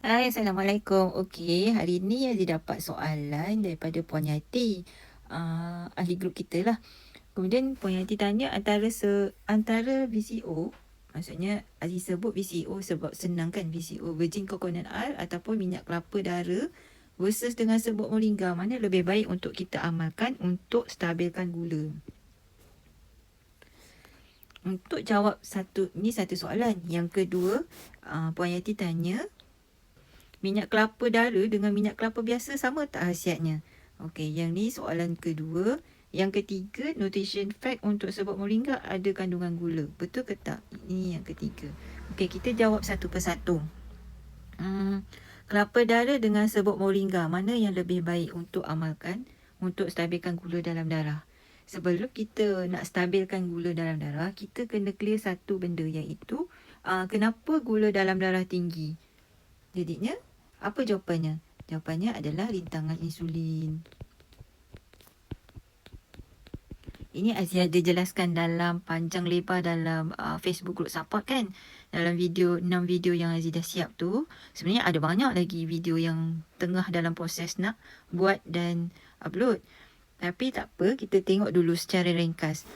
Hai, Assalamualaikum. Okey, hari ni Azzi dapat soalan daripada Puan Yati, ahli grup kita lah. Kemudian Puan Yati tanya antara VCO, maksudnya Azzi sebut VCO sebab senang kan, VCO, virgin coconut oil ataupun minyak kelapa dara versus dengan serbuk moringa, mana lebih baik untuk kita amalkan untuk stabilkan gula? Untuk jawab satu soalan. Yang kedua, Puan Yati tanya, minyak kelapa dara dengan minyak kelapa biasa sama tak khasiatnya? Okey, yang ni soalan kedua. Yang ketiga, nutrition fact untuk serbuk moringa ada kandungan gula. Betul ke tak? Ini yang ketiga. Okey, kita jawab satu persatu. Kelapa dara dengan serbuk moringa, mana yang lebih baik untuk amalkan untuk stabilkan gula dalam darah? Sebelum kita nak stabilkan gula dalam darah, kita kena clear satu benda, iaitu kenapa gula dalam darah tinggi. Jadinya, apa jawapannya? Jawapannya adalah rintangan insulin. Ini Azia ada jelaskan dalam panjang lebar dalam Facebook group support kan. Dalam 6 video yang Azia dah siap tu. Sebenarnya ada banyak lagi video yang tengah dalam proses nak buat dan upload. Tapi tak apa, kita tengok dulu secara ringkas.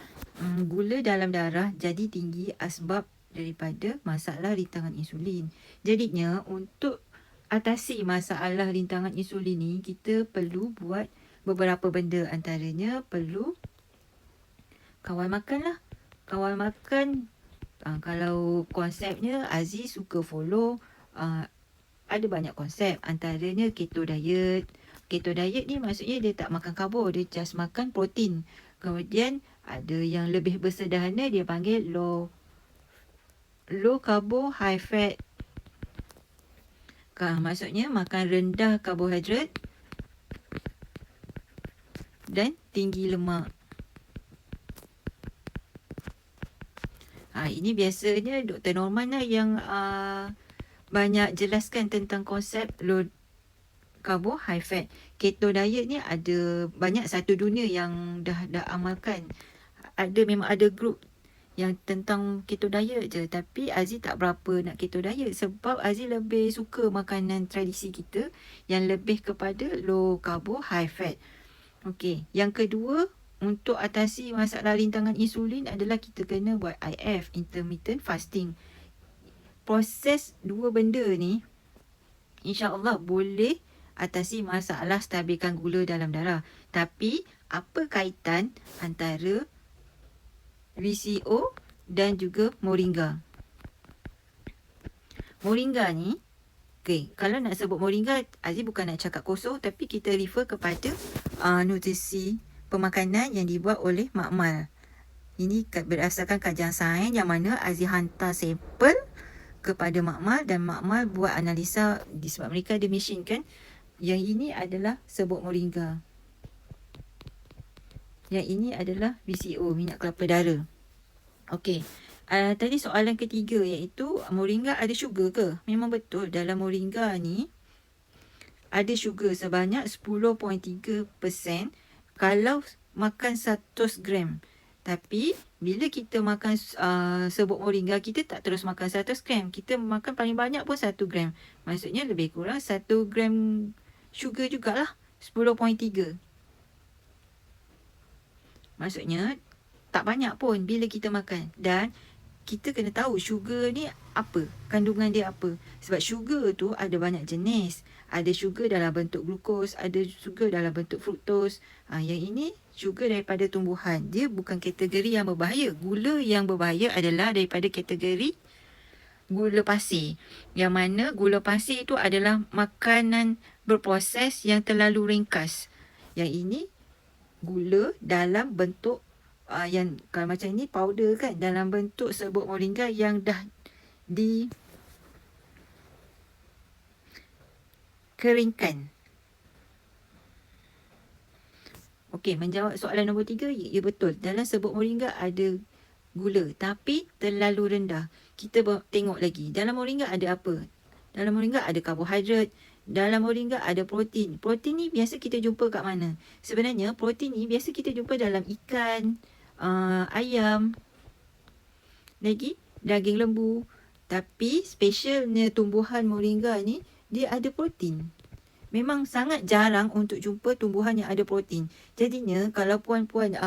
Gula dalam darah jadi tinggi sebab daripada masalah rintangan insulin. Jadinya untuk atasi masalah rintangan insulin ni, kita perlu buat beberapa benda. Antaranya perlu kawal makan lah. Kawal makan, kalau konsepnya Aziz suka follow, ada banyak konsep. Antaranya keto diet. Keto diet ni maksudnya dia tak makan karbo, dia just makan protein. Kemudian ada yang lebih bersederhana, dia panggil low carbo, high fat. Maksudnya makan rendah karbohidrat dan tinggi lemak. Ini biasanya Dr. Norman lah yang banyak jelaskan tentang konsep low carbo, high fat. Keto diet ni ada banyak satu dunia yang dah amalkan. Memang ada grup yang tentang keto diet je. Tapi Aziz tak berapa nak keto diet sebab Aziz lebih suka makanan tradisi kita yang lebih kepada low carbo, high fat. Okey, yang kedua, untuk atasi masalah rintangan insulin adalah kita kena buat IF, intermittent fasting. Proses dua benda ni insya-Allah boleh atasi masalah stabilkan gula dalam darah. Tapi apa kaitan antara VCO dan juga moringa? Moringa ni, kalau nak sebut moringa, Aziz bukan nak cakap kosong, tapi kita refer kepada nutrisi pemakanan yang dibuat oleh makmal. Ini berdasarkan kajian sains yang mana Aziz hantar sampel kepada makmal dan makmal buat analisa sebab mereka ada mesin kan. Yang ini adalah serbuk moringa. Yang ini adalah VCO, minyak kelapa dara. Okey. Tadi soalan ketiga iaitu moringa ada syugar ke? Memang betul, dalam moringa ni ada syugar sebanyak 10.3% kalau makan 100 gram. Tapi bila kita makan serbuk moringa, kita tak terus makan 100 gram. Kita makan paling banyak pun 1 gram. Maksudnya lebih kurang 1 gram syugar jugalah, 10.3. Maksudnya tak banyak pun bila kita makan. Dan kita kena tahu syugar ni apa, kandungan dia apa. Sebab syugar tu ada banyak jenis. Ada syugar dalam bentuk glukos, ada syugar dalam bentuk fruktos. Yang ini syugar daripada tumbuhan. Dia bukan kategori yang berbahaya. Gula yang berbahaya adalah daripada kategori gula pasir. Yang mana gula pasir itu adalah makanan berproses yang terlalu ringkas. Yang ini gula dalam bentuk yang kalau macam ni powder kan, dalam bentuk serbuk moringa yang dah dikeringkan. Okey, menjawab soalan nombor 3, ya betul. Dalam serbuk moringa ada gula tapi terlalu rendah. Kita tengok lagi. Dalam moringa ada apa? Dalam moringa ada karbohidrat. Dalam moringa ada protein. Protein ni biasa kita jumpa kat mana? Sebenarnya protein ni biasa kita jumpa dalam ikan, ayam, lagi daging lembu. Tapi specialnya tumbuhan moringa ni, dia ada protein. Memang sangat jarang untuk jumpa tumbuhan yang ada protein. Jadinya kalau puan-puan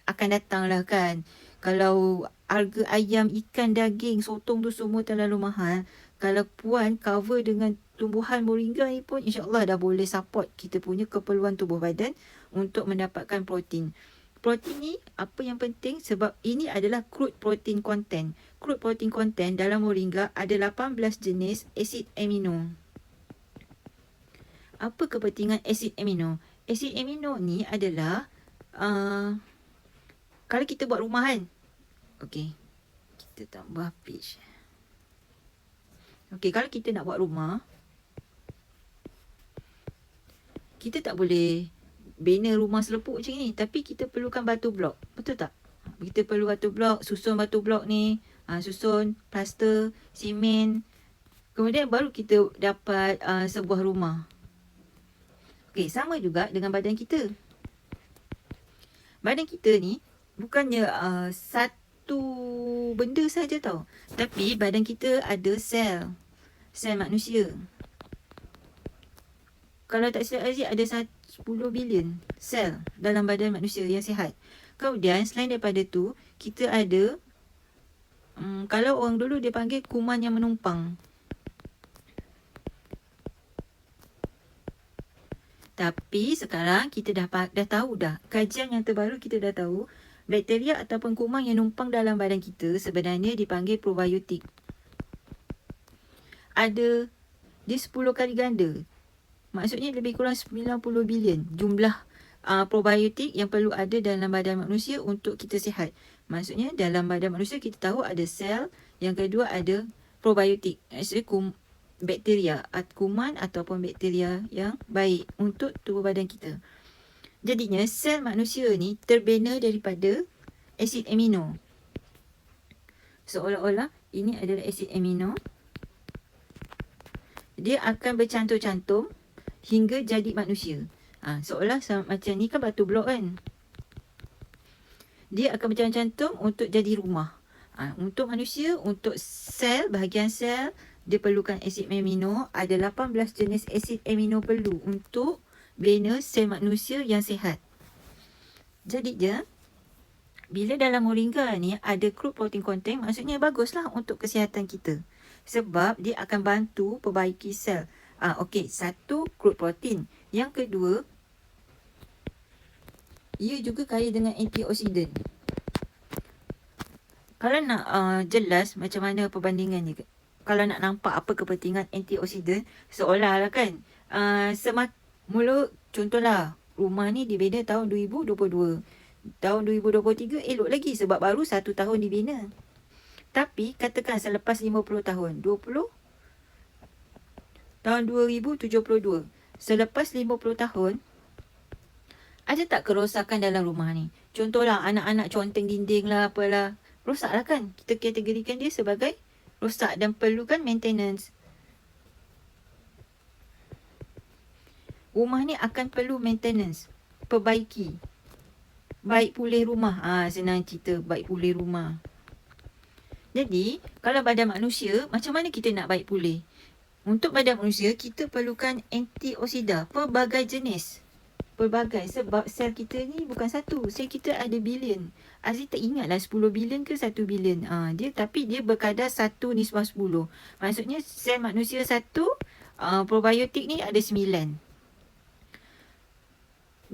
akan datang lah kan. Kalau harga ayam, ikan, daging, sotong tu semua terlalu mahal. Kalau puan cover dengan tumbuhan moringa ni pun insyaAllah dah boleh support kita punya keperluan tubuh badan untuk mendapatkan protein. Protein ni apa yang penting sebab ini adalah crude protein content. Crude protein content dalam moringa ada 18 jenis asid amino. Apa kepentingan asid amino? Asid amino ni adalah kalau kita buat rumah kan. Okey. Kita tambah page. Okey, kalau kita nak buat rumah, kita tak boleh bina rumah selepuk macam ni, tapi kita perlukan batu blok. Betul tak? Kita perlu batu blok, susun batu blok ni, susun plaster, simen. Kemudian baru kita dapat sebuah rumah. Okey, sama juga dengan badan kita. Badan kita ni bukannya satu benda saja tau. Tapi badan kita ada sel. Sel manusia. Kalau tak silap Aziz ada 10 bilion sel dalam badan manusia yang sihat. Kemudian selain daripada tu, kita ada kalau orang dulu dia panggil kuman yang menumpang. Tapi sekarang kita dah tahu dah. Kajian yang terbaru kita dah tahu. Bakteria ataupun kuman yang numpang dalam badan kita sebenarnya dipanggil probiotik. Ada dia 10 kali ganda. Maksudnya lebih kurang 90 bilion jumlah probiotik yang perlu ada dalam badan manusia untuk kita sihat. Maksudnya dalam badan manusia kita tahu ada sel. Yang kedua ada probiotik. Maksudnya bakteria, kuman ataupun bakteria yang baik untuk tubuh badan kita. Jadinya sel manusia ni terbina daripada asid amino. Seolah-olah ini adalah asid amino. Dia akan bercantum-cantum hingga jadi manusia. Seolah macam ni kan batu blok kan. Dia akan bercantum-cantum untuk jadi rumah. Untuk manusia, untuk sel, bahagian sel, dia perlukan asid amino. Ada 18 jenis asid amino perlu untuk bina sel manusia yang sihat. Jadi bila dalam moringa ni ada crude protein content, maksudnya baguslah untuk kesihatan kita. Sebab dia akan bantu perbaiki sel. Okey, satu crude protein. Yang kedua, ia juga kaya dengan antioksidan. Kalau nak jelas macam mana perbandingannya, kalau nak nampak apa kepentingan antioksidan, seolah-olah kan, mula contohlah, rumah ni dibina tahun 2022. Tahun 2023 elok lagi sebab baru 1 tahun dibina. Tapi katakan selepas 50 tahun, tahun 2072. Selepas 50 tahun, ada tak kerosakan dalam rumah ni? Contohlah anak-anak conteng dinding lah apalah. Rosak lah kan? Kita kategorikan dia sebagai rosak dan perlukan maintenance. Rumah ni akan perlu maintenance. Perbaiki. Baik pulih rumah. Senang cerita baik pulih rumah. Jadi, kalau badan manusia, macam mana kita nak baik pulih? Untuk badan manusia, kita perlukan antioksida. Pelbagai jenis. Pelbagai. Sebab sel kita ni bukan satu. Sel kita ada bilion. Aziz tak ingatlah 10 bilion ke 1 bilion. Tapi dia berkadar 1:10. Maksudnya sel manusia 1, probiotik ni ada 9.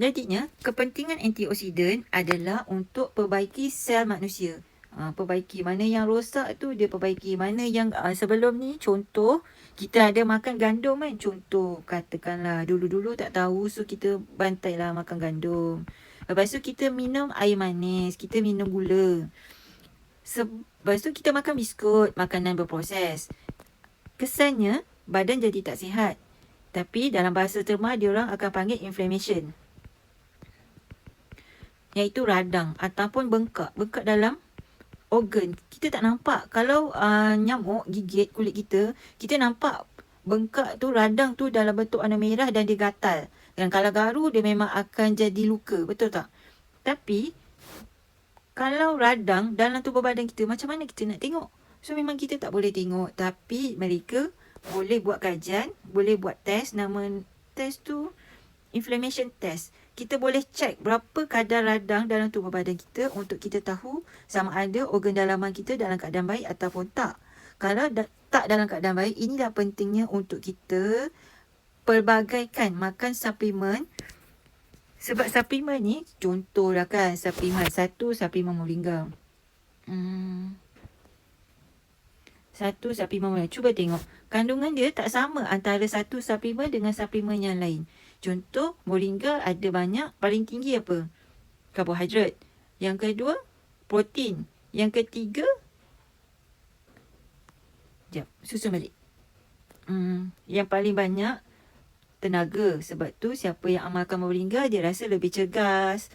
Jadinya, kepentingan antioksidan adalah untuk perbaiki sel manusia. Perbaiki mana yang rosak tu dia perbaiki. Mana yang sebelum ni, contoh kita ada makan gandum kan. Contoh katakanlah dulu-dulu tak tahu, so kita bantailah makan gandum. Lepas tu kita minum air manis, kita minum gula. Lepas tu kita makan biskut, makanan berproses. Kesannya badan jadi tak sihat. Tapi dalam bahasa terma diorang akan panggil inflammation, iaitu radang ataupun bengkak. Bengkak dalam organ. Kita tak nampak. Kalau nyamuk gigit kulit kita, kita nampak bengkak tu, radang tu dalam bentuk warna merah dan dia gatal. Dan kalau garu, dia memang akan jadi luka. Betul tak? Tapi, kalau radang dalam tubuh badan kita, macam mana kita nak tengok? So, memang kita tak boleh tengok. Tapi, mereka boleh buat kajian, boleh buat test. Nama test tu inflammation test. Kita boleh cek berapa kadar radang dalam tubuh badan kita untuk kita tahu sama ada organ dalaman kita dalam keadaan baik ataupun tak. Kalau tak dalam keadaan baik, inilah pentingnya untuk kita pelbagaikan makan suplemen. Sebab suplemen ni, contohlah kan, suplemen satu, suplemen moringa. Satu suplemen moringa. Cuba tengok. Kandungan dia tak sama antara satu suplemen dengan suplemen yang lain. Contoh, moringa ada banyak, paling tinggi apa? Karbohidrat. Yang kedua, protein. Yang ketiga, susun balik. Yang paling banyak, tenaga. Sebab tu siapa yang amalkan moringa, dia rasa lebih cergas.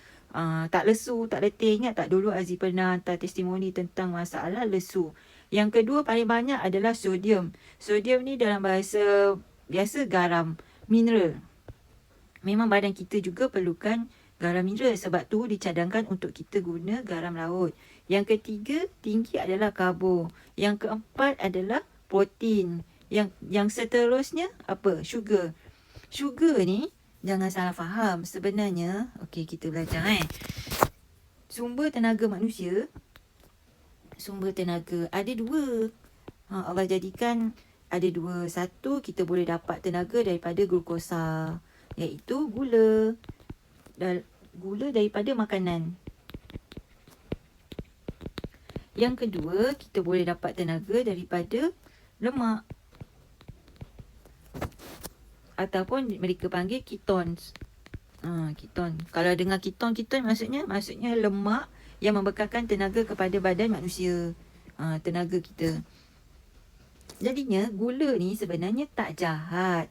Tak lesu, tak letih. Ingat tak dulu Aziz pernah hantar testimoni tentang masalah lesu. Yang kedua paling banyak adalah sodium. Sodium ni dalam bahasa biasa garam, mineral. Memang badan kita juga perlukan garam mineral. Sebab tu dicadangkan untuk kita guna garam laut. Yang ketiga tinggi adalah karbo. Yang keempat adalah protein. Yang seterusnya apa? Sugar. Sugar ni jangan salah faham. Sebenarnya, okey kita belajar sumber tenaga manusia, sumber tenaga ada dua. Allah jadikan ada dua. Satu, kita boleh dapat tenaga daripada glukosa, iaitu gula. Gula daripada makanan. Yang kedua, kita boleh dapat tenaga daripada lemak. Ataupun mereka panggil ketones. Keton. Kalau dengar keton maksudnya lemak yang membekalkan tenaga kepada badan manusia. Tenaga kita. Jadinya gula ni sebenarnya tak jahat.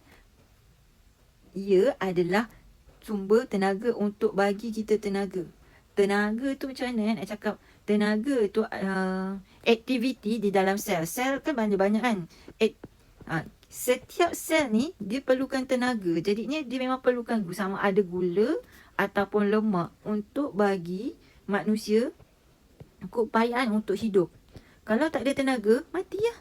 Ia adalah sumber tenaga untuk bagi kita tenaga. Tenaga tu macam mana nak cakap? Tenaga tu aktiviti di dalam sel. Sel kan banyak-banyak kan? Setiap sel ni dia perlukan tenaga. Jadinya dia memang perlukan sama ada gula ataupun lemak untuk bagi manusia keupayaan untuk hidup. Kalau tak ada tenaga, mati lah.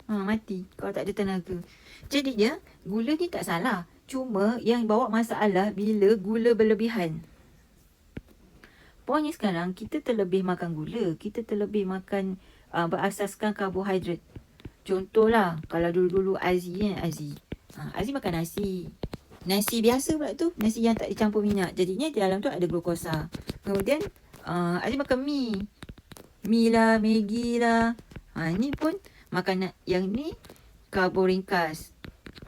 Mati kalau tak ada tenaga. Jadinya gula ni tak salah. Cuma yang bawa masalah bila gula berlebihan. Poinnya sekarang kita terlebih makan gula. Kita terlebih makan berasaskan karbohidrat. Contohlah, kalau dulu-dulu Aziz makan nasi. Nasi biasa pula tu. Nasi yang tak dicampur minyak. Jadinya di dalam tu ada glukosa. Kemudian Aziz makan mi. Mi lah, Maggi lah. Ini pun makanan yang ni karbo ringkas.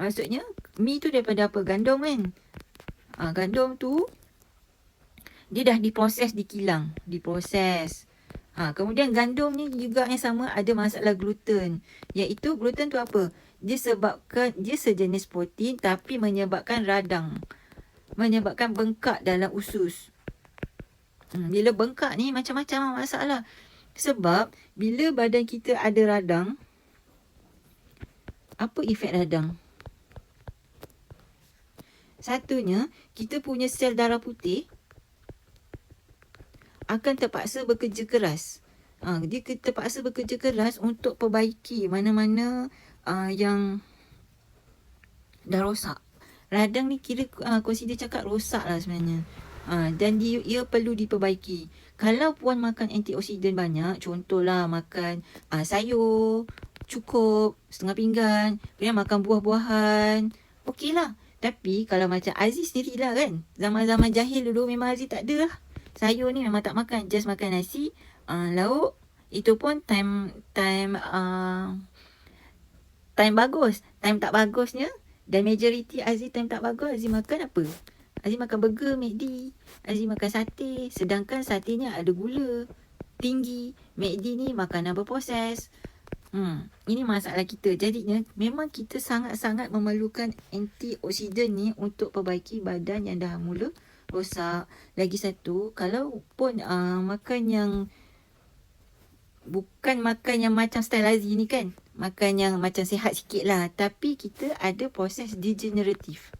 Maksudnya mi tu daripada apa? Gandum kan? Gandum tu dia dah diproses di kilang. Diproses. Kemudian gandum ni juga yang sama ada masalah gluten. Iaitu gluten tu apa? Dia sejenis protein tapi menyebabkan radang. Menyebabkan bengkak dalam usus. Bila bengkak ni macam-macam masalah. Sebab bila badan kita ada radang, apa efek radang? Satunya, kita punya sel darah putih akan terpaksa bekerja keras. Dia terpaksa bekerja keras untuk perbaiki mana-mana yang dah rosak. Radang ni kira consider cakap rosak lah sebenarnya. Dan ia perlu diperbaiki. Kalau puan makan antioksidan banyak, contohlah makan sayur cukup setengah pinggan, kemudian makan buah-buahan, okey lah. Tapi kalau macam Aziz sendirilah kan, zaman-zaman jahil dulu memang Aziz tak ada lah. Sayur ni memang tak makan, just makan nasi, lauk. Itu pun time bagus. Time tak bagusnya, dan majority Aziz time tak bagus, Aziz makan apa? Aziz makan burger, McD. Aziz makan sate. Sedangkan satenya ada gula tinggi. McD ni makanan berproses. Ini masalah kita. Jadinya memang kita sangat-sangat memerlukan antioksidan ni untuk perbaiki badan yang dah mula rosak. Lagi satu, kalau pun makan yang bukan makan yang macam style Aziz ni kan, makan yang macam sihat sikit lah, tapi kita ada proses degeneratif,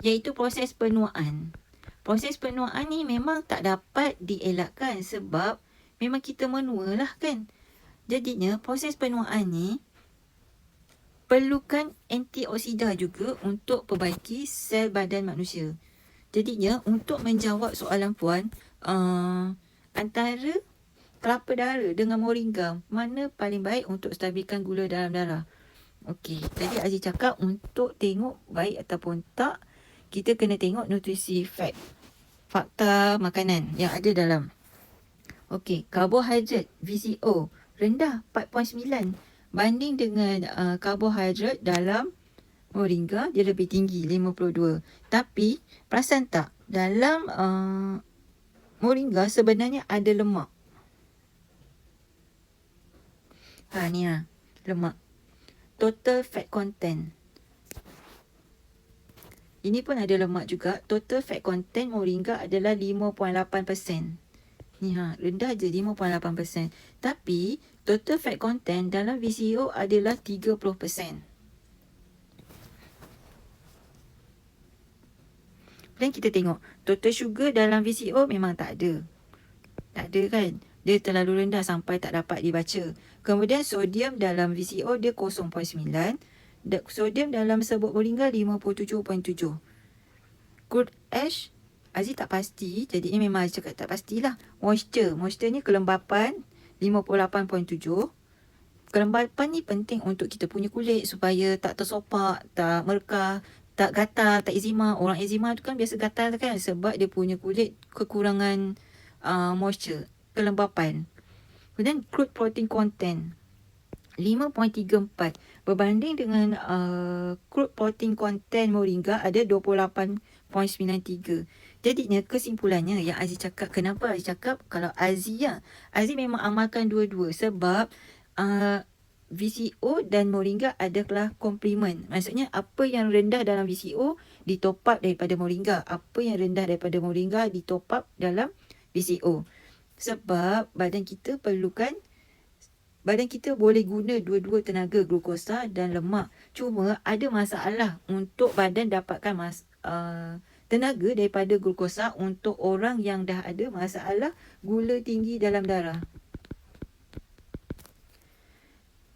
iaitu proses penuaan. Proses penuaan ni memang tak dapat dielakkan sebab memang kita menua lah kan. Jadinya proses penuaan ni perlukan antioksida juga untuk perbaiki sel badan manusia. Jadinya untuk menjawab soalan puan, antara kelapa darah dengan moringa, mana paling baik untuk stabilkan gula dalam darah? Okey, tadi Aziz cakap untuk tengok baik ataupun tak, kita kena tengok nutrisi fakta makanan yang ada dalam. Okey, karbohidrat VCO rendah 4.9 banding dengan karbohidrat dalam moringa dia lebih tinggi 52. Tapi perasan tak dalam moringa sebenarnya ada lemak. Ni lemak. Total fat content. Ini pun ada lemak juga. Total fat content moringa adalah 5.8%. Ni rendah je 5.8%. Tapi total fat content dalam VCO adalah 30%. Dan kita tengok total sugar dalam VCO memang tak ada. Tak ada kan? Dia terlalu rendah sampai tak dapat dibaca. Kemudian sodium dalam VCO dia 0.9. Sodium dalam serbuk moringa 57.7. Crude ash Aziz tak pasti, jadi ini memang Aziz cakap tak pastilah. Moisture ni kelembapan 58.7. Kelembapan ni penting untuk kita punya kulit supaya tak tersopak, tak merekah, tak gatal, tak eczema. Orang eczema tu kan biasa gatal kan sebab dia punya kulit kekurangan moisture, kelembapan. Kemudian crude protein content 5.34 berbanding dengan crude protein content moringa ada 28.93. Jadinya kesimpulannya yang Aziz cakap, kenapa Aziz cakap kalau Aziz memang amalkan dua-dua sebab VCO dan moringa adalah komplement. Maksudnya apa yang rendah dalam VCO ditop up daripada moringa, apa yang rendah daripada moringa ditop up dalam VCO. Sebab badan kita boleh guna dua-dua tenaga glukosa dan lemak. Cuma ada masalah untuk badan dapatkan tenaga daripada glukosa untuk orang yang dah ada masalah gula tinggi dalam darah.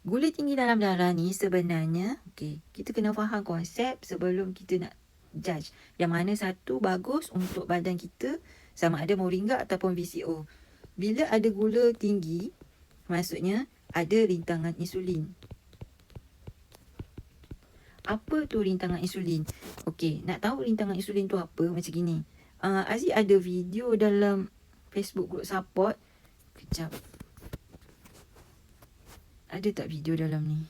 Gula tinggi dalam darah ni sebenarnya, kita kena faham konsep sebelum kita nak judge yang mana satu bagus untuk badan kita, sama ada moringa ataupun VCO. Bila ada gula tinggi, maksudnya ada rintangan insulin. Apa tu rintangan insulin? Nak tahu rintangan insulin tu apa? Macam gini. Aziz ada video dalam Facebook group support. Kejap. Ada tak video dalam ni?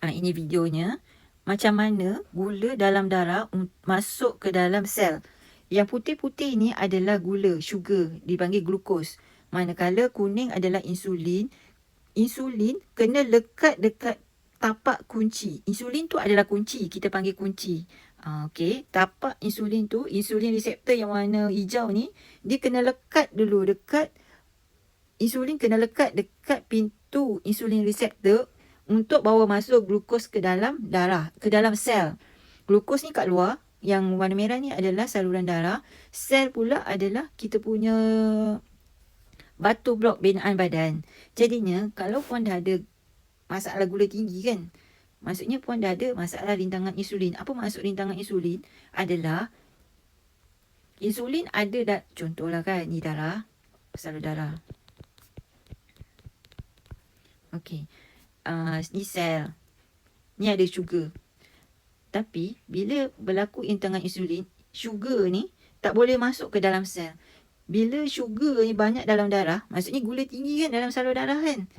Ini videonya. Macam mana gula dalam darah masuk ke dalam sel. Yang putih-putih ni adalah gula, sugar, dipanggil glukos. Manakala kuning adalah insulin. Insulin kena lekat dekat tapak kunci. Insulin tu adalah kunci, kita panggil kunci. Tapak insulin tu, insulin reseptor yang warna hijau ni, dia kena lekat dulu dekat, insulin kena lekat dekat pintu insulin reseptor untuk bawa masuk glukos ke dalam darah, ke dalam sel. Glukos ni kat luar, yang warna merah ni adalah saluran darah. Sel pula adalah kita punya batu blok binaan badan. Jadinya kalau puan dah ada masalah gula tinggi kan, maksudnya puan dah ada masalah rintangan insulin. Apa maksud rintangan insulin? Adalah insulin ada contohlah kan, ni darah, saluran darah. Ni sel. Ni ada sugar. Tapi bila berlaku rintangan insulin, sugar ni tak boleh masuk ke dalam sel. Bila sugar ni banyak dalam darah, maksudnya gula tinggi kan dalam saluran darah kan.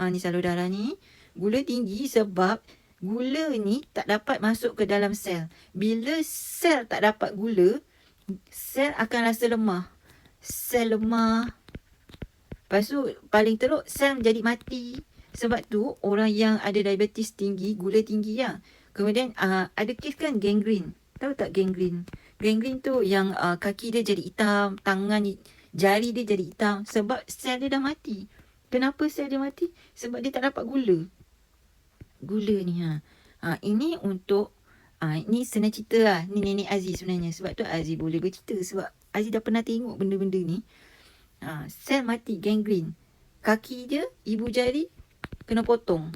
Ni saluran darah ni, gula tinggi sebab gula ni tak dapat masuk ke dalam sel. Bila sel tak dapat gula, sel akan rasa lemah. Sel lemah. Lepas tu paling teruk sel menjadi mati. Sebab tu orang yang ada diabetes tinggi, gula tinggi kemudian ada kes kan gangrene. Tahu tak gangrene? Gangrene tu yang kaki dia jadi hitam, tangan, jari dia jadi hitam sebab sel dia dah mati. Kenapa sel dia mati? Sebab dia tak dapat gula. Gula ni ini untuk Ni senang cerita lah. Ni nenek Aziz sebenarnya. Sebab tu Aziz boleh bercerita. Sebab Aziz dah pernah tengok benda-benda ni. Sel mati, gangrene. Kaki dia, ibu jari, kena potong.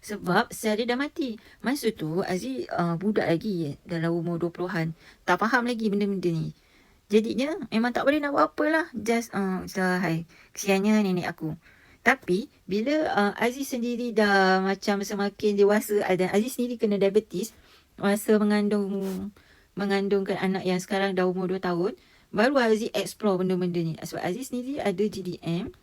Sebab sel dia dah mati. Masa tu Aziz budak lagi, dalam umur 20-an. Tak faham lagi benda-benda ni. Jadinya memang tak boleh nak buat apa lah. Just hai, kesiannya nenek aku. Tapi bila Aziz sendiri dah macam semakin dewasa, dan Aziz sendiri kena diabetes masa mengandungkan anak yang sekarang dah umur 2 tahun, baru Aziz explore benda-benda ni. Sebab Aziz sendiri ada GDM.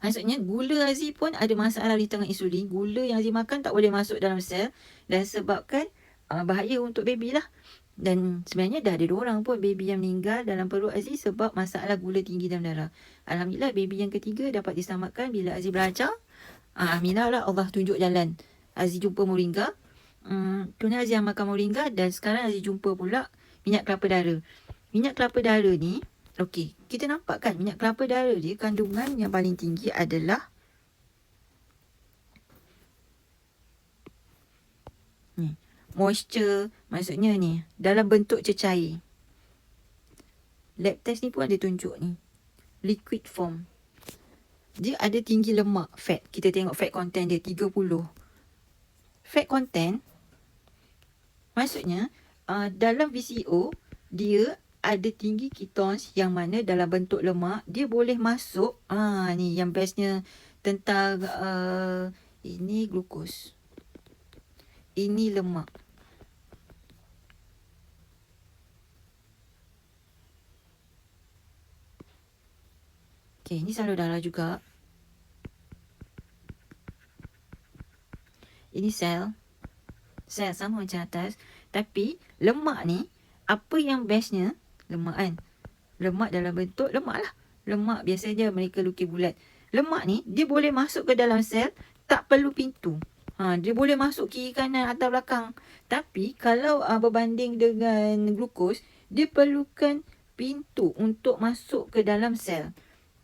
Maksudnya gula Aziz pun ada masalah di tengah insulin. Gula yang Aziz makan tak boleh masuk dalam sel dan sebabkan bahaya untuk baby lah. Dan sebenarnya dah ada 2 orang pun baby yang meninggal dalam perut Aziz sebab masalah gula tinggi dalam darah. Alhamdulillah baby yang ketiga dapat diselamatkan bila Aziz belajar. Alhamdulillah lah, Allah tunjuk jalan. Aziz jumpa moringa. Kemudian Aziz makan moringa dan sekarang Aziz jumpa pula minyak kelapa dara. Minyak kelapa dara ni, okey, kita nampak kan minyak kelapa dara dia kandungan yang paling tinggi adalah ni, moisture, maksudnya ni dalam bentuk cecair. Lab test ni pun ada tunjuk ni, liquid form. Dia ada tinggi lemak, fat. Kita tengok fat content dia 30. Fat content maksudnya dalam VCO dia ada tinggi ketones yang mana dalam bentuk lemak dia boleh masuk. Ni yang bestnya tentang ini glukos, ini lemak. Okay, ini salur darah juga. Ini sel sama macam atas. Tapi lemak ni, apa yang bestnya, lemak kan, lemak dalam bentuk lemak lah. Lemak biasanya mereka lukis bulat. Lemak ni dia boleh masuk ke dalam sel, tak perlu pintu. Dia boleh masuk kiri kanan atas belakang. Tapi kalau berbanding dengan glukos, dia perlukan pintu untuk masuk ke dalam sel.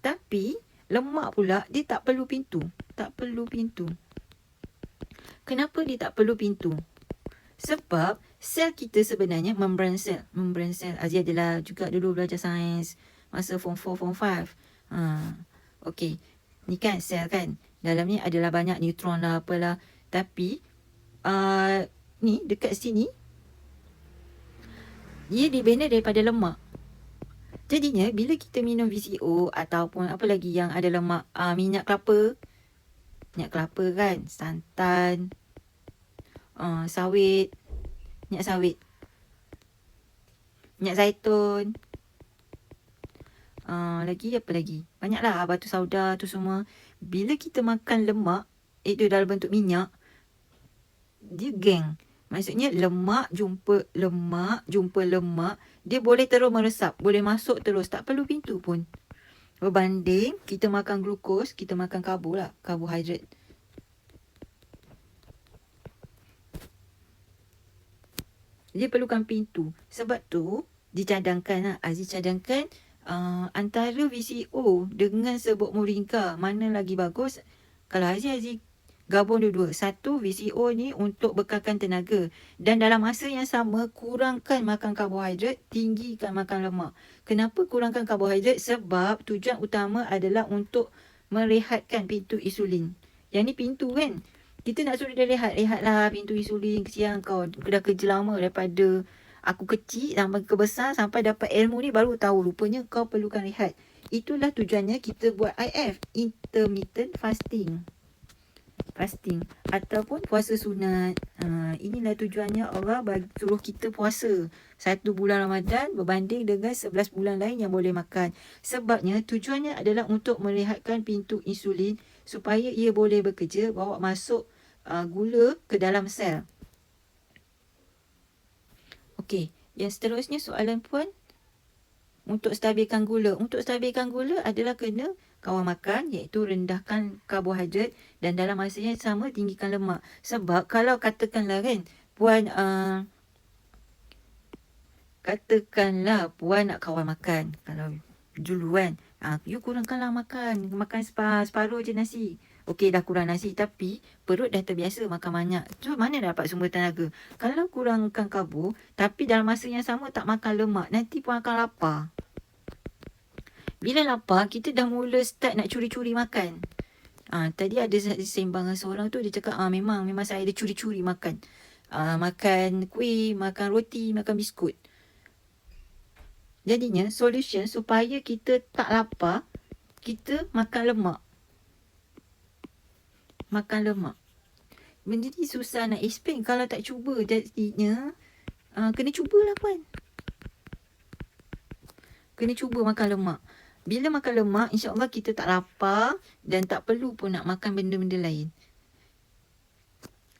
Tapi lemak pula dia tak perlu pintu. Tak perlu pintu. Kenapa dia tak perlu pintu? Sebab sel kita sebenarnya membran sel. Membran sel. Aziz adalah juga dulu belajar sains masa form 4, form 5. Okey. Ni kan sel kan. Dalam ni adalah banyak neutron lah apalah. Tapi ni dekat sini dia dibina daripada lemak. Jadinya bila kita minum VCO ataupun apa lagi yang ada lemak, minyak kelapa. Minyak kelapa kan, santan, sawit, minyak sawit, minyak zaitun, lagi apa lagi, banyaklah, batu sauda tu semua. Bila kita makan lemak itu dalam bentuk minyak, dia geng. Maksudnya lemak jumpa lemak, dia boleh terus meresap, boleh masuk terus, tak perlu pintu pun. Berbanding kita makan glukos, kita makan karbo lah, karbohidrat. Dia perlukan pintu. Sebab tu dicadangkan lah. Aziz cadangkan antara VCO dengan serbuk moringa mana lagi bagus. Kalau Aziz gabung dua-dua. Satu, VCO ni untuk bekalkan tenaga. Dan dalam masa yang sama, kurangkan makan karbohidrat, tinggikan makan lemak. Kenapa kurangkan karbohidrat? Sebab tujuan utama adalah untuk merehatkan pintu insulin. Yang ni pintu kan. Kita nak suruh dia rehatlah pintu insulin. Kesian kau. Dah kerja lama daripada aku kecil sampai ke besar, sampai dapat ilmu ni baru tahu rupanya kau perlukan rehat. Itulah tujuannya kita buat IF, intermittent fasting ataupun puasa sunat. Inilah tujuannya Allah bagi suruh kita puasa 1 bulan Ramadan berbanding dengan 11 bulan lain yang boleh makan. Sebabnya tujuannya adalah untuk merehatkan pintu insulin supaya ia boleh bekerja, bawa masuk gula ke dalam sel. Okey, yang seterusnya soalan puan, untuk stabilkan gula. Untuk stabilkan gula adalah kena kawal makan, iaitu rendahkan karbohidrat dan dalam masa yang sama tinggikan lemak. Sebab kalau katakanlah kan, puan katakanlah puan nak kawal makan, kalau dulu kan, you kurangkanlah makan separuh je nasi. okey dah kurang nasi tapi perut dah terbiasa makan banyak. So mana dapat sumber tenaga? Kalau kurangkan karbo tapi dalam masa yang sama tak makan lemak, nanti pun akan lapar. Bila lapar, kita dah mula start nak curi-curi makan. Tadi ada sembang dengan seorang tu, dia cakap, memang saya ada curi-curi makan. Makan kuih, makan roti, makan biskut. Jadinya, solution supaya kita tak lapar, kita makan lemak. Makan lemak. Menjadi susah nak explain kalau tak cuba. Jadinya, kena cubalah puan. Kena cuba makan lemak. Bila makan lemak, insya-Allah kita tak lapar dan tak perlu pun nak makan benda-benda lain.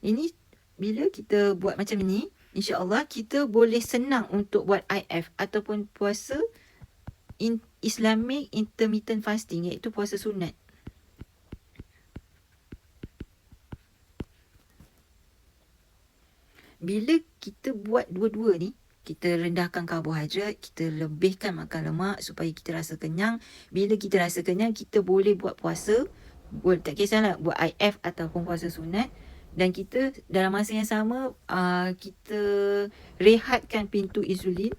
Ini bila kita buat macam ni, insya-Allah kita boleh senang untuk buat IF ataupun puasa Islamic intermittent fasting, iaitu puasa sunat. Bila kita buat dua-dua ni, kita rendahkan karbohidrat, kita lebihkan makan lemak supaya kita rasa kenyang. Bila kita rasa kenyang, kita boleh buat puasa. Tak kisahlah buat IF ataupun puasa sunat. Dan kita dalam masa yang sama, kita rehatkan pintu insulin.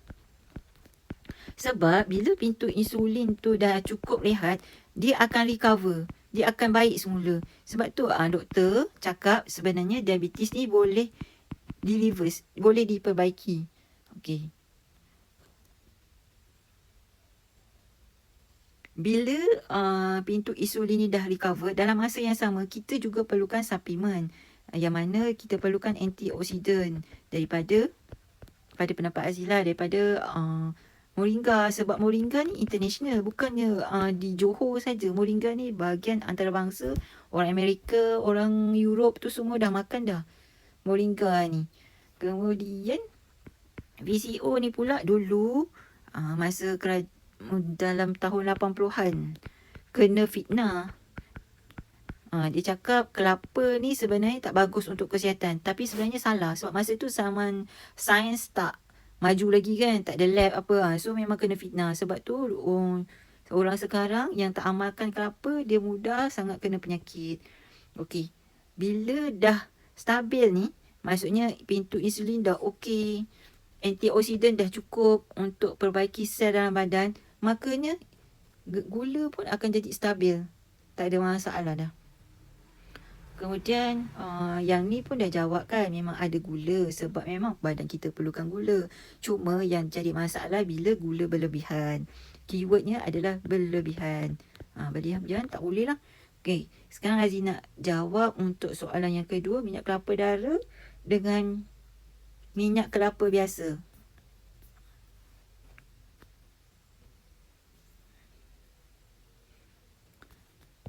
Sebab bila pintu insulin tu dah cukup rehat, dia akan recover. Dia akan baik semula. Sebab tu doktor cakap sebenarnya diabetes ni boleh di-reverse, boleh diperbaiki. Okey. Bila pintu insulin ni dah recover, dalam masa yang sama kita juga perlukan suplemen. Yang mana kita perlukan antioksidan daripada pendapat Azila, daripada moringa. Sebab moringa ni international, bukannya di Johor saja. Moringa ni bahagian antarabangsa. Orang Amerika, orang Europe tu semua dah makan dah moringa ni. Kemudian VCO ni pula dulu masa dalam tahun 80-an kena fitnah. Dia cakap kelapa ni sebenarnya tak bagus untuk kesihatan. Tapi sebenarnya salah. Sebab masa tu zaman sains tak maju lagi kan. Tak ada lab apa. So memang kena fitnah. Sebab tu orang sekarang yang tak amalkan kelapa, dia mudah sangat kena penyakit. Okey. Bila dah stabil ni, maksudnya pintu insulin dah okey, antioksidan dah cukup untuk perbaiki sel dalam badan, makanya gula pun akan jadi stabil. Tak ada masalah dah. Kemudian yang ni pun dah jawab kan, memang ada gula sebab memang badan kita perlukan gula. Cuma yang jadi masalah bila gula berlebihan. Keywordnya adalah berlebihan. Berlebihan tak boleh lah. Okey, sekarang Hazi nak jawab untuk soalan yang kedua, minyak kelapa darah dengan minyak kelapa biasa.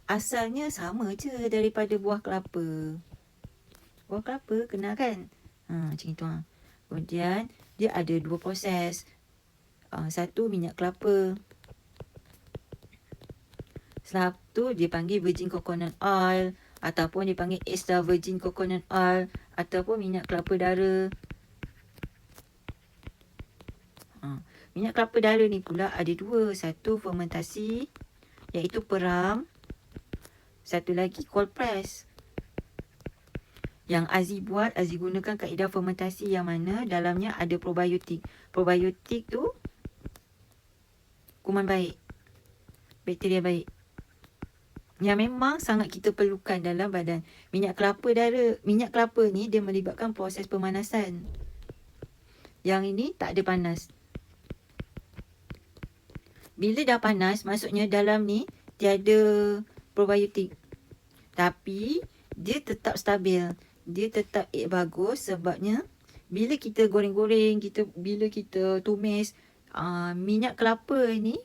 Asalnya sama je daripada buah kelapa. Buah kelapa kenal kan? Macam itu. Kemudian dia ada dua proses. Satu minyak kelapa. Satu dia panggil virgin coconut oil ataupun dia panggil extra virgin coconut oil ataupun minyak kelapa darah. Minyak kelapa darah ni pula ada dua. Satu fermentasi iaitu peram. Satu lagi cold press. Yang Aziz buat, Aziz gunakan kaedah fermentasi yang mana dalamnya ada probiotik. Probiotik tu kuman baik, bakteria baik, yang memang sangat kita perlukan dalam badan. Minyak kelapa ni dia melibatkan proses pemanasan. Yang ini tak ada panas. Bila dah panas, maksudnya dalam ni tiada probiotik. Tapi dia tetap stabil. Dia tetap bagus sebabnya bila kita goreng-goreng, bila kita tumis, minyak kelapa ni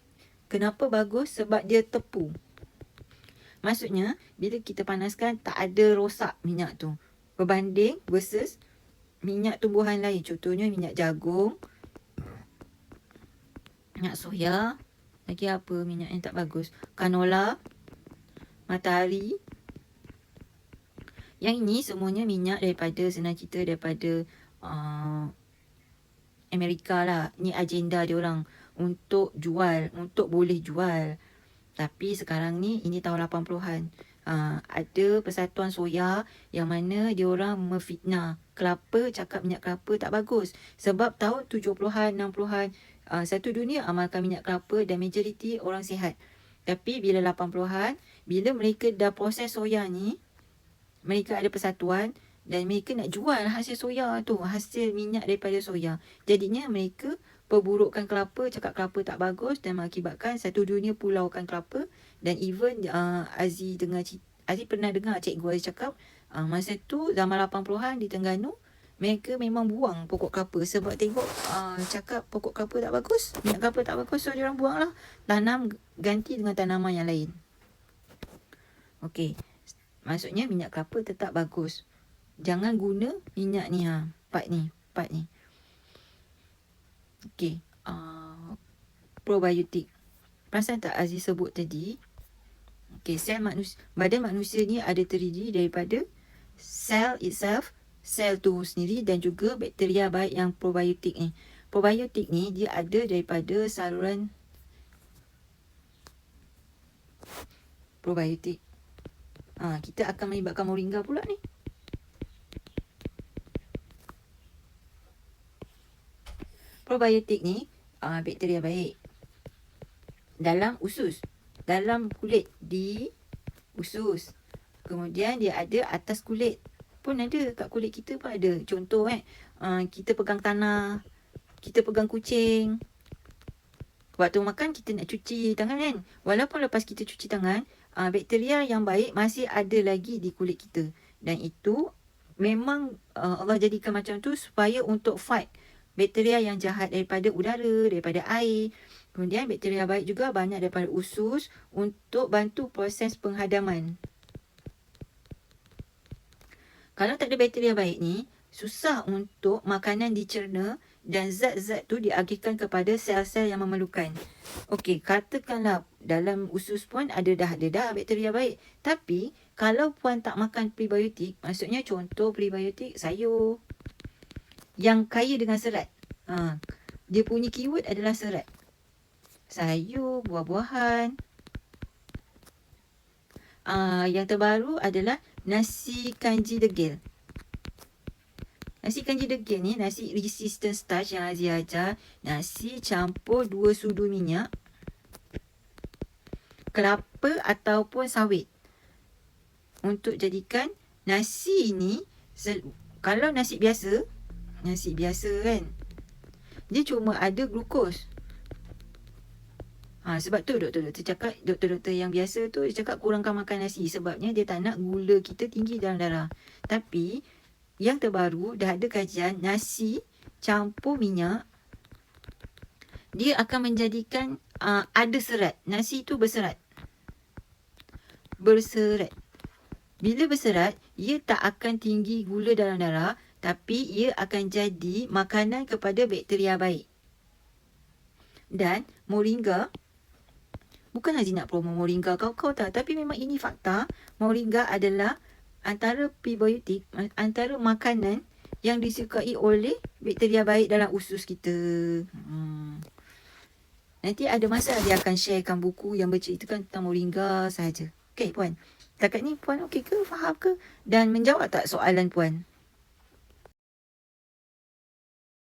kenapa bagus? Sebab dia tepu. Maksudnya bila kita panaskan tak ada rosak minyak tu. Berbanding versus minyak tumbuhan lain. Contohnya minyak jagung, minyak soya, lagi apa minyak yang tak bagus? Canola, matahari. Yang ini semuanya minyak daripada, senang cerita daripada Amerika lah. Ni agenda dia orang untuk jual, untuk boleh jual. Tapi sekarang ni, ini tahun 80-an. ada persatuan soya yang mana dia orang memfitnah kelapa, cakap minyak kelapa tak bagus. Sebab tahun 70-an, 60-an, satu dunia amalkan minyak kelapa dan majoriti orang sihat. Tapi bila 80-an, bila mereka dah proses soya ni, mereka ada persatuan dan mereka nak jual hasil soya tu, hasil minyak daripada soya. Jadinya mereka perburukkan kelapa, cakap kelapa tak bagus dan mengakibatkan satu dunia pulaukan kelapa. Dan even Aziz pernah dengar Cikgu Aziz cakap masa tu zaman 80-an di Terengganu, mereka memang buang pokok kelapa sebab tengok cakap pokok kelapa tak bagus, minyak kelapa tak bagus, so diorang buang lah, tanam ganti dengan tanaman yang lain. Okey, maksudnya minyak kelapa tetap bagus. Jangan guna minyak ni part ni. Okey, probiotik. Perasan tak Aziz sebut tadi? Okey, badan manusia ni ada terdiri daripada sel itself, sel tu sendiri dan juga bakteria baik yang probiotik ni. Probiotik ni dia ada daripada saluran probiotik. Kita akan melibatkan moringa pula ni. Probiotik ni bakteria baik dalam usus, dalam kulit di usus. Kemudian dia ada atas kulit pun ada, kat kulit kita pun ada. Contoh kita pegang tanah, kita pegang kucing. Waktu makan kita nak cuci tangan kan. Walaupun lepas kita cuci tangan, bakteria yang baik masih ada lagi di kulit kita. Dan itu memang Allah jadikan macam tu supaya untuk fight bakteria yang jahat daripada udara, daripada air. Kemudian bakteria baik juga banyak daripada usus untuk bantu proses penghadaman. Kalau tak ada bakteria baik ni, susah untuk makanan dicerna dan zat-zat tu diagihkan kepada sel-sel yang memerlukan. Okey, katakanlah dalam usus puan dah ada bakteria baik. Tapi kalau puan tak makan prebiotik, maksudnya contoh prebiotik sayur yang kaya dengan serat. Dia punya keyword adalah serat. Sayur, buah-buahan. Yang terbaru adalah nasi kanji degil. Nasi kanji degil ni nasi resistant starch yang Aziz ajar. Nasi campur 2 sudu minyak, kelapa ataupun sawit. Untuk jadikan nasi ni, kalau nasi biasa kan, dia cuma ada glukos. Sebab tu doktor-doktor cakap, doktor-doktor yang biasa tu dia cakap kurangkan makan nasi. Sebabnya dia tak nak gula kita tinggi dalam darah. Tapi yang terbaru dah ada kajian nasi campur minyak, dia akan menjadikan ada serat. Nasi tu berserat. Bila berserat, ia tak akan tinggi gula dalam darah, tapi ia akan jadi makanan kepada bakteria baik. Dan moringa, bukan Aziz nak promo moringa kau tak, tapi memang ini fakta. Moringa adalah antara prebiotik, antara makanan yang disukai oleh bakteria baik dalam usus kita. Nanti ada masa dia akan sharekan buku yang berceritakan tentang moringa sahaja. Okey puan, setakat ni puan okey ke, faham ke dan menjawab tak soalan puan?